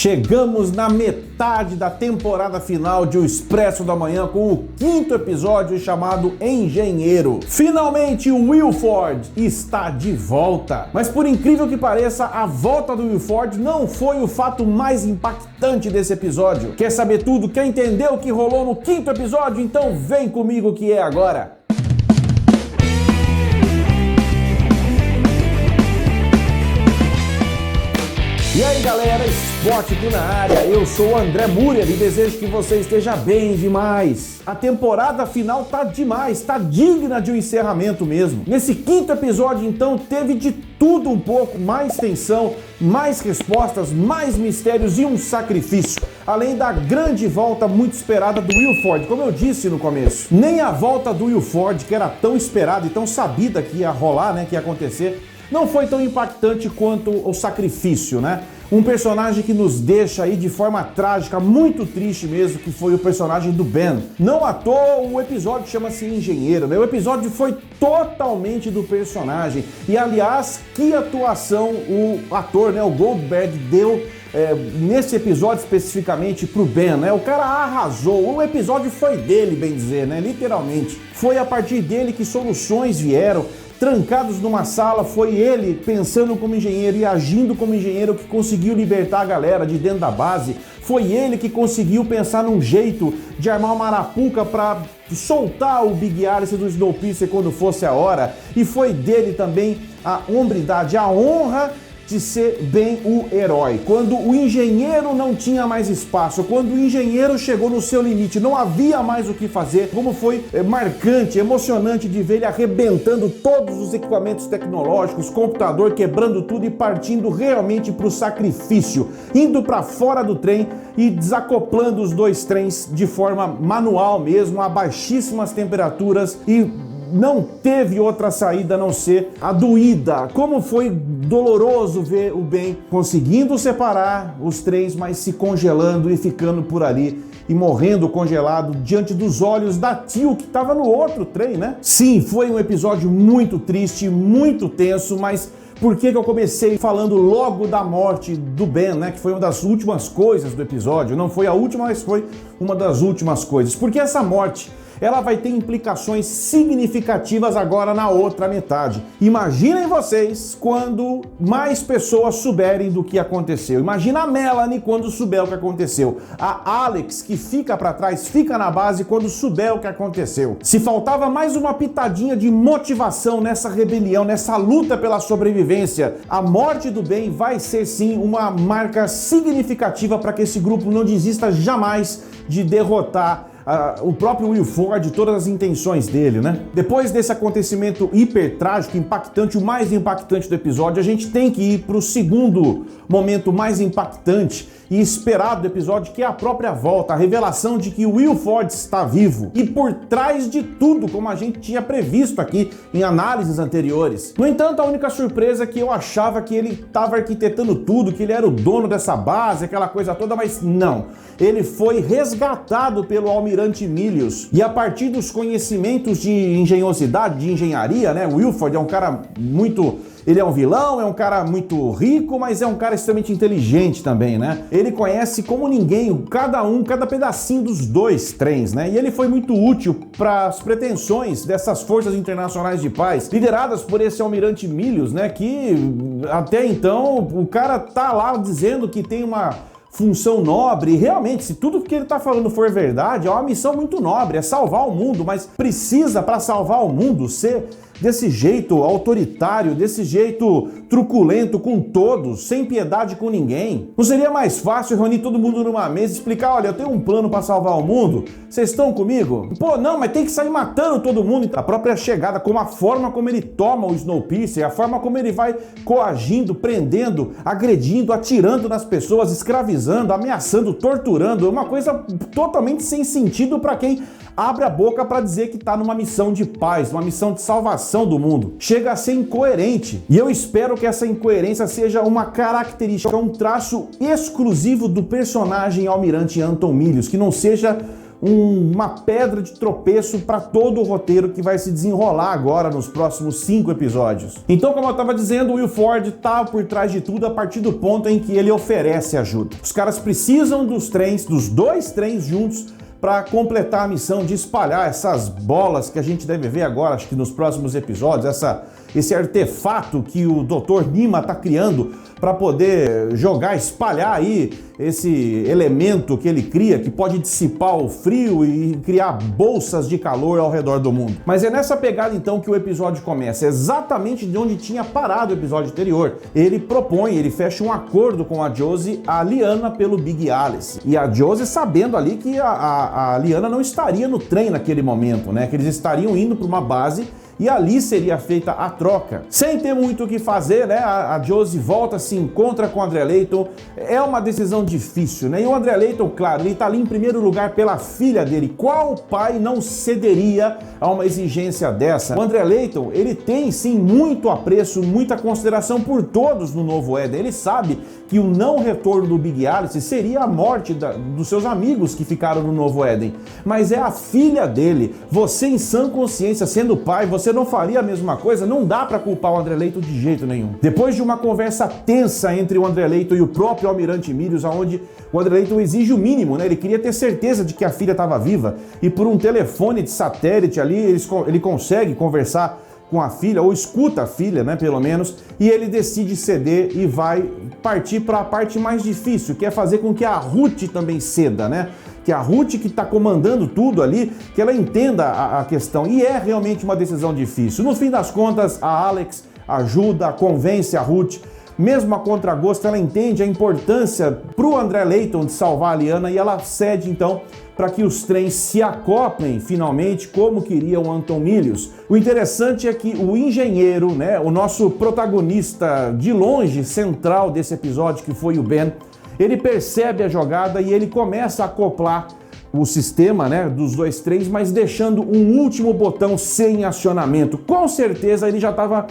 Chegamos na metade da temporada final de O Expresso da Manhã com o 5º episódio chamado Engenheiro. Finalmente o Will Ford está de volta. Mas por incrível que pareça, a volta do Will Ford não foi o fato mais impactante desse episódio. Quer saber tudo? Quer entender o que rolou no 5º episódio? Então vem comigo que é agora. E aí galera, Esportico na área, eu sou o André Muriel e desejo que você esteja bem demais. A temporada final tá demais, tá digna de um encerramento mesmo. Nesse 5º episódio então teve de tudo um pouco, mais tensão, mais respostas, mais mistérios e um sacrifício. Além da grande volta muito esperada do Will Ford, como eu disse no começo. Nem a volta do Will Ford, que era tão esperada e tão sabida que ia rolar, né, que ia acontecer, não foi tão impactante quanto o sacrifício, né? Um personagem que nos deixa aí de forma trágica, muito triste mesmo, que foi o personagem do Ben. Não à toa o episódio chama-se Engenheiro, né? O episódio foi totalmente do personagem. E aliás, que atuação o ator, né, o Goldberg, deu nesse episódio especificamente pro Ben, né? O cara arrasou, o episódio foi dele, bem dizer, né? Literalmente. Foi a partir dele que soluções vieram. Trancados numa sala, foi ele pensando como engenheiro e agindo como engenheiro que conseguiu libertar a galera de dentro da base. Foi ele que conseguiu pensar num jeito de armar uma arapuca para soltar o Big Alice do Snowpiercer quando fosse a hora. E foi dele também a hombridade, a honra de ser bem o herói. Quando o engenheiro não tinha mais espaço, quando o engenheiro chegou no seu limite, não havia mais o que fazer, como foi marcante, emocionante de ver ele arrebentando todos os equipamentos tecnológicos, computador, quebrando tudo e partindo realmente para o sacrifício, indo para fora do trem e desacoplando os dois trens de forma manual mesmo, a baixíssimas temperaturas e não teve outra saída a não ser a doída. Como foi doloroso ver o Ben conseguindo separar os trens, mas se congelando e ficando por ali e morrendo congelado diante dos olhos da Teal, que estava no outro trem, né? Sim, foi um episódio muito triste, muito tenso, mas por que eu comecei falando logo da morte do Ben, né? Que foi uma das últimas coisas do episódio. Não foi a última, mas foi uma das últimas coisas. Porque essa morte, ela vai ter implicações significativas agora na outra metade. Imaginem vocês quando mais pessoas souberem do que aconteceu. Imagina a Melanie quando souber o que aconteceu. A Alex, que fica pra trás, fica na base quando souber o que aconteceu. Se faltava mais uma pitadinha de motivação nessa rebelião, nessa luta pela sobrevivência, a morte do Ben vai ser sim uma marca significativa para que esse grupo não desista jamais de derrotar o próprio Will Ford, todas as intenções dele, né? Depois desse acontecimento hiper trágico, impactante, o mais impactante do episódio, a gente tem que ir para o segundo momento mais impactante e esperado do episódio, que é a própria volta, a revelação de que o Will Ford está vivo e por trás de tudo, como a gente tinha previsto aqui em análises anteriores. No entanto, a única surpresa é que eu achava que ele estava arquitetando tudo, que ele era o dono dessa base, aquela coisa toda, mas não. Ele foi resgatado pelo Almirante Milius e a partir dos conhecimentos de engenhosidade, de engenharia, né? O Will Ford é um cara muito... Ele é um vilão, é um cara muito rico, mas é um cara extremamente inteligente também, né? Ele conhece como ninguém, cada pedacinho dos dois trens, né? E ele foi muito útil para as pretensões dessas forças internacionais de paz, lideradas por esse Almirante Milius, né? Que até então o cara tá lá dizendo que tem uma função nobre, e realmente, se tudo que ele está falando for verdade, é uma missão muito nobre, é salvar o mundo, mas precisa, para salvar o mundo, ser desse jeito autoritário, desse jeito truculento com todos, sem piedade com ninguém? Não seria mais fácil reunir todo mundo numa mesa e explicar, olha, eu tenho um plano para salvar o mundo, vocês estão comigo? Pô, não, mas tem que sair matando todo mundo. A própria chegada, como a forma como ele toma o Snowpiercer, a forma como ele vai coagindo, prendendo, agredindo, atirando nas pessoas, escravizando, ameaçando, torturando, é uma coisa totalmente sem sentido para quem abre a boca para dizer que está numa missão de paz, uma missão de salvação do mundo. Chega a ser incoerente. E eu espero que essa incoerência seja uma característica, um traço exclusivo do personagem Almirante Anton Milius, que não seja uma pedra de tropeço para todo o roteiro que vai se desenrolar agora nos próximos 5 episódios. Então, como eu estava dizendo, o Will Ford tá por trás de tudo a partir do ponto em que ele oferece ajuda. Os caras precisam dos trens, dos 2 trens juntos, para completar a missão de espalhar essas bolas que a gente deve ver agora, acho que nos próximos episódios, esse artefato que o Dr. Nima está criando para poder jogar, espalhar aí esse elemento que ele cria, que pode dissipar o frio e criar bolsas de calor ao redor do mundo. Mas é nessa pegada então que o episódio começa, exatamente de onde tinha parado o episódio anterior. Ele fecha um acordo com a Josie, a Lyanna pelo Big Alice. E a Josie sabendo ali que a Lyanna não estaria no trem naquele momento, né? Que eles estariam indo para uma base e ali seria feita a troca. Sem ter muito o que fazer, né? A Josie volta, se encontra com o André Layton. É uma decisão difícil, né? E o André Layton, claro, ele tá ali em primeiro lugar pela filha dele. Qual pai não cederia a uma exigência dessa? O André Layton, ele tem sim muito apreço, muita consideração por todos no Novo Éden. Ele sabe que o não retorno do Big Alice seria a morte dos seus amigos que ficaram no Novo Éden. Mas é a filha dele. Você, em sã consciência, sendo pai, você não faria a mesma coisa? Não dá pra culpar o André Layton de jeito nenhum. Depois de uma conversa tensa entre o André Layton e o próprio Almirante Milius, onde o André Layton exige o mínimo, né? Ele queria ter certeza de que a filha estava viva e por um telefone de satélite ali ele consegue conversar com a filha, ou escuta a filha, né, pelo menos, e ele decide ceder e vai partir para a parte mais difícil, que é fazer com que a Ruth também ceda, né? Que a Ruth, que está comandando tudo ali, que ela entenda a questão. E é realmente uma decisão difícil. No fim das contas, a Alex ajuda, convence a Ruth. Mesmo a contragosto, ela entende a importância para o André Layton de salvar a Lyanna e ela cede, então, para que os trens se acoplem finalmente, como queria o Anton Milius. O interessante é que o engenheiro, né, o nosso protagonista de longe central desse episódio, que foi o Ben, ele percebe a jogada e ele começa a acoplar o sistema, né, dos 2 trens, mas deixando um último botão sem acionamento. Com certeza ele já estava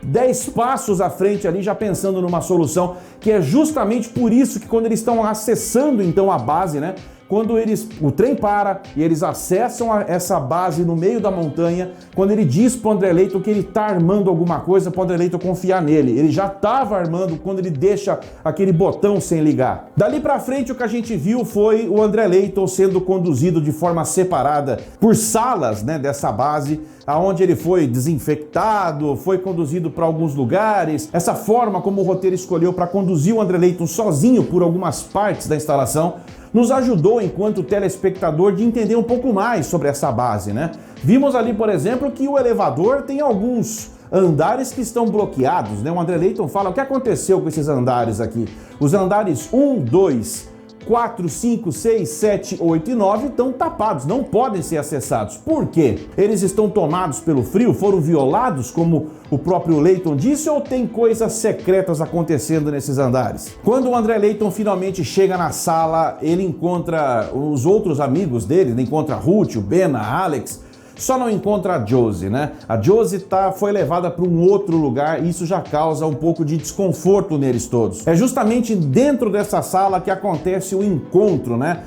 10 passos à frente ali, já pensando numa solução, que é justamente por isso que quando eles estão acessando então a base, né, quando o trem para e eles acessam essa base no meio da montanha, quando ele diz pro André Layton que ele tá armando alguma coisa, pro André Layton confiar nele. Ele já estava armando quando ele deixa aquele botão sem ligar. Dali pra frente o que a gente viu foi o André Layton sendo conduzido de forma separada por salas, né, dessa base, aonde ele foi desinfectado, foi conduzido para alguns lugares. Essa forma como o roteiro escolheu para conduzir o André Layton sozinho por algumas partes da instalação nos ajudou, enquanto telespectador, de entender um pouco mais sobre essa base, né? Vimos ali, por exemplo, que o elevador tem alguns andares que estão bloqueados, né? O André Layton fala o que aconteceu com esses andares aqui. Os andares 1, 2, 4, 5, 6, 7, 8 e 9 estão tapados, não podem ser acessados. Por quê? Eles estão tomados pelo frio? Foram violados, como o próprio Layton disse, ou tem coisas secretas acontecendo nesses andares? Quando o André Layton finalmente chega na sala, ele encontra os outros amigos dele, ele encontra a Ruth, o Ben, a Alex, só não encontra a Josie, né? A Josie foi levada para um outro lugar e isso já causa um pouco de desconforto neles todos. É justamente dentro dessa sala que acontece o encontro, né?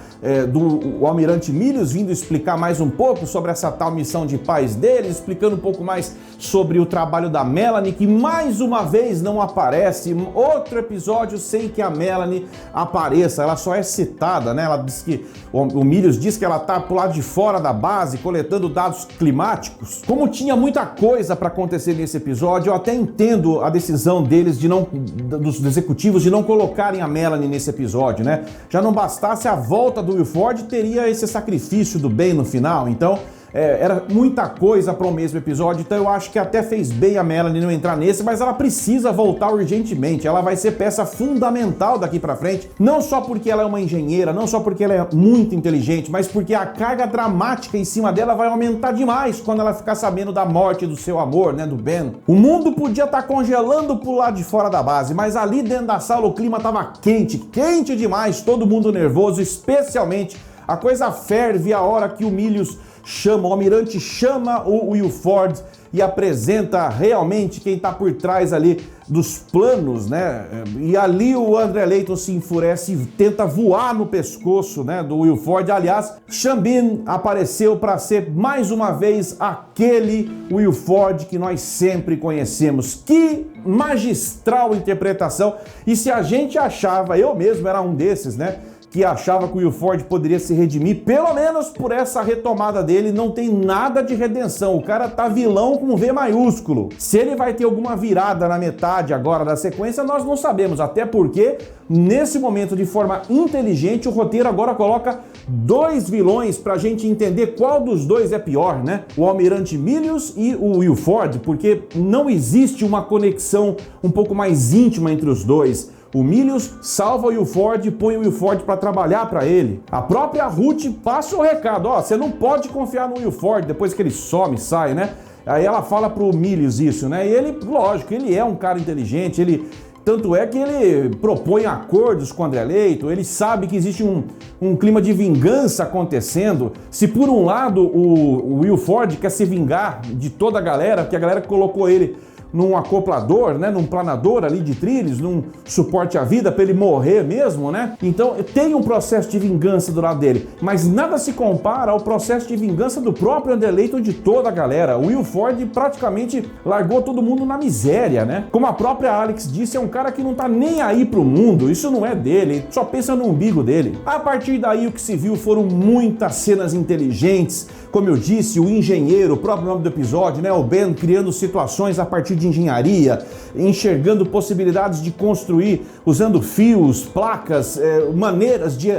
Do Almirante Milius vindo explicar mais um pouco sobre essa tal missão de paz deles, explicando um pouco mais sobre o trabalho da Melanie, que mais uma vez não aparece. Outro episódio sem que a Melanie apareça, ela só é citada, né? Ela diz que o Milius diz que ela tá pro lado de fora da base, coletando dados climáticos. Como tinha muita coisa para acontecer nesse episódio, eu até entendo a decisão deles dos executivos de não colocarem a Melanie nesse episódio, né? Já não bastasse a volta do Will Ford, teria esse sacrifício do Ben no final, então era muita coisa para o mesmo episódio, então eu acho que até fez bem a Melanie não entrar nesse, mas ela precisa voltar urgentemente, ela vai ser peça fundamental daqui para frente, não só porque ela é uma engenheira, não só porque ela é muito inteligente, mas porque a carga dramática em cima dela vai aumentar demais quando ela ficar sabendo da morte do seu amor, né, do Ben. O mundo podia estar congelando pro lado de fora da base, mas ali dentro da sala o clima tava quente, quente demais, todo mundo nervoso, especialmente a coisa ferve a hora que o Milius o Almirante chama o Will Ford e apresenta realmente quem está por trás ali dos planos, né? E ali o André Layton se enfurece e tenta voar no pescoço, né, do Will Ford. Aliás, Sean Bean apareceu para ser mais uma vez aquele Will Ford que nós sempre conhecemos. Que magistral interpretação! E se a gente achava, eu mesmo era um desses, né, que achava que o Will Ford poderia se redimir, pelo menos por essa retomada dele, não tem nada de redenção. O cara tá vilão com V maiúsculo. Se ele vai ter alguma virada na metade agora da sequência, nós não sabemos, até porque, nesse momento, de forma inteligente, o roteiro agora coloca dois vilões pra gente entender qual dos dois é pior, né? O Almirante Milius e o Will Ford, porque não existe uma conexão um pouco mais íntima entre os dois. O Milius salva o Will Ford e põe o Will Ford para trabalhar para ele. A própria Ruth passa o recado, ó, você não pode confiar no Will Ford depois que ele some, sai, né? Aí ela fala pro Milius isso, né? E ele, lógico, ele é um cara inteligente, tanto é que ele propõe acordos com o André Layton, ele sabe que existe um clima de vingança acontecendo. Se por um lado o Will Ford quer se vingar de toda a galera, porque a galera colocou ele num acoplador, né, num planador ali de trilhos, num suporte à vida para ele morrer mesmo, né? Então tem um processo de vingança do lado dele, mas nada se compara ao processo de vingança do próprio André Layton, de toda a galera. O Will Ford praticamente largou todo mundo na miséria, né? Como a própria Alex disse, é um cara que não tá nem aí pro mundo, isso não é dele, só pensa no umbigo dele. A partir daí o que se viu foram muitas cenas inteligentes, como eu disse, o engenheiro, o próprio nome do episódio, né? O Ben criando situações a partir de engenharia, enxergando possibilidades de construir, usando fios, placas, maneiras de,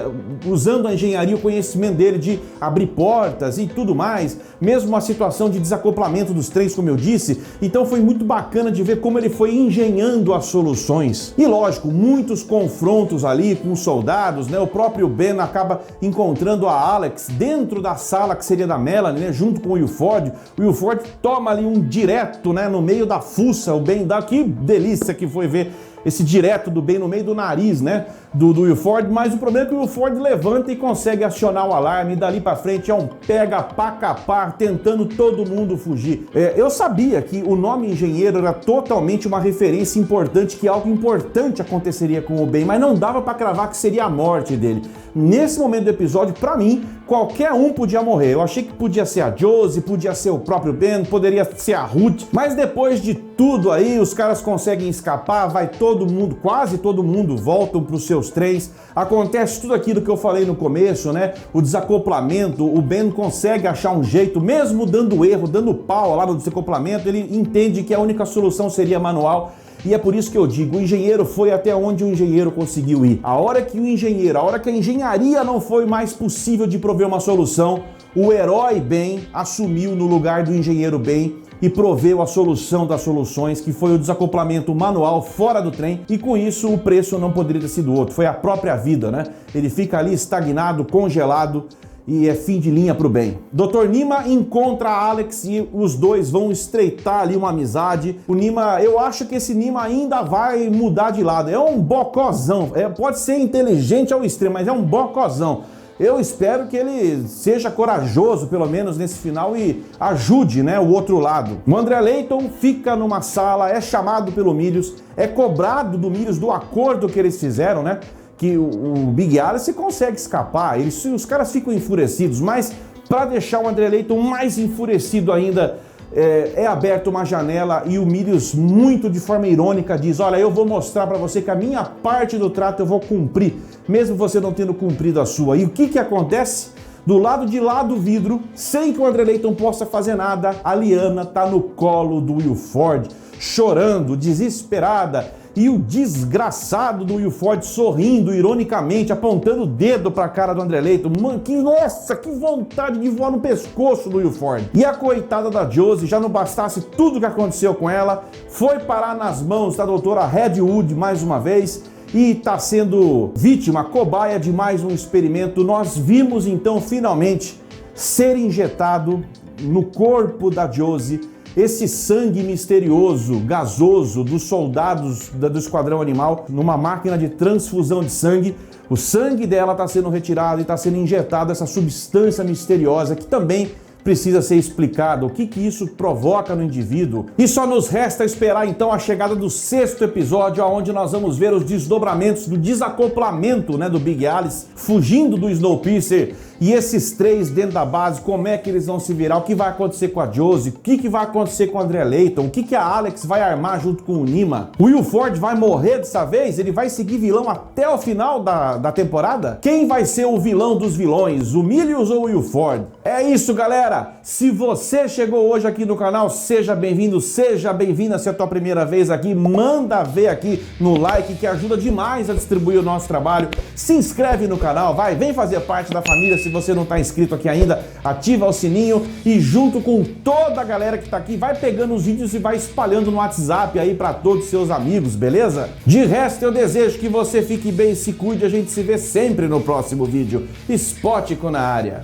usando a engenharia, o conhecimento dele de abrir portas e tudo mais, mesmo a situação de desacoplamento dos trens, como eu disse. Então foi muito bacana de ver como ele foi engenhando as soluções. E lógico, muitos confrontos ali com os soldados, né? O próprio Ben acaba encontrando a Alex dentro da sala que seria da Melanie, né? Junto com o Will Ford. O Will Ford toma ali um direto, né? No meio da fuça, o Ben dá, que delícia que foi ver esse direto do Ben no meio do nariz, né, do Will Ford, mas o problema é que o Will Ford levanta e consegue acionar o alarme, e dali pra frente é um pega pra capar, tentando todo mundo fugir. Eu sabia que o nome engenheiro era totalmente uma referência importante, que algo importante aconteceria com o Ben, mas não dava pra cravar que seria a morte dele. Nesse momento do episódio, pra mim, qualquer um podia morrer. Eu achei que podia ser a Josie, podia ser o próprio Ben, poderia ser a Ruth, mas depois de tudo aí, os caras conseguem escapar, vai todo mundo, quase todo mundo, voltam para os seus trens, acontece tudo aquilo que eu falei no começo, né? O desacoplamento, o Ben consegue achar um jeito, mesmo dando erro, dando pau lá no desacoplamento, ele entende que a única solução seria manual. E é por isso que eu digo, o engenheiro foi até onde o engenheiro conseguiu ir. A hora que a engenharia não foi mais possível de prover uma solução, o herói Ben assumiu no lugar do engenheiro Ben e proveu a solução das soluções, que foi o desacoplamento manual fora do trem, e com isso o preço não poderia ter sido outro, foi a própria vida, né? Ele fica ali estagnado, congelado, e é fim de linha pro Ben. Dr. Nima encontra a Alex e os dois vão estreitar ali uma amizade. O Nima, eu acho que esse Nima ainda vai mudar de lado. É um bocozão, pode ser inteligente ao extremo, mas é um bocozão. Eu espero que ele seja corajoso, pelo menos nesse final, e ajude, né, o outro lado. O André Layton fica numa sala, é chamado pelo Milius, é cobrado do Milius do acordo que eles fizeram, né? Que o Big Alice consegue escapar, os caras ficam enfurecidos, mas para deixar o André Layton mais enfurecido ainda, é aberta uma janela e o Milius, muito de forma irônica, diz: olha, eu vou mostrar para você que a minha parte do trato eu vou cumprir, mesmo você não tendo cumprido a sua. E o que acontece? Do lado de lá do vidro, sem que o André Layton possa fazer nada, a Lyanna tá no colo do Will Ford, chorando, desesperada, e o desgraçado do Will Ford sorrindo ironicamente, apontando o dedo pra cara do André Layton. Mano, nossa, que vontade de voar no pescoço do Will Ford. E a coitada da Josie, já não bastasse tudo que aconteceu com ela, foi parar nas mãos da doutora Redwood mais uma vez e tá sendo vítima, cobaia de mais um experimento. Nós vimos então finalmente ser injetado no corpo da Josie esse sangue misterioso, gasoso, dos soldados do Esquadrão Animal, numa máquina de transfusão de sangue. O sangue dela está sendo retirado e está sendo injetado essa substância misteriosa que também precisa ser explicado, o que isso provoca no indivíduo. E só nos resta esperar então a chegada do 6º episódio, onde nós vamos ver os desdobramentos do desacoplamento, né, do Big Alice, fugindo do Snowpiercer, e esses 3 dentro da base, como é que eles vão se virar, o que vai acontecer com a Josie, o que vai acontecer com o André Layton, o que a Alex vai armar junto com o Nima. O Will Ford vai morrer dessa vez? Ele vai seguir vilão até o final da temporada? Quem vai ser o vilão dos vilões, o Milius ou o Will Ford? É isso, galera! Se você chegou hoje aqui no canal, seja bem-vindo, seja bem-vinda. Se é a tua primeira vez aqui, manda ver aqui no like, que ajuda demais a distribuir o nosso trabalho. Se inscreve no canal, vem fazer parte da família. Se você não está inscrito aqui ainda, ativa o sininho e junto com toda a galera que está aqui, vai pegando os vídeos e vai espalhando no WhatsApp aí para todos os seus amigos, beleza? De resto, eu desejo que você fique bem, se cuide, a gente se vê sempre no próximo vídeo. Spótico na área.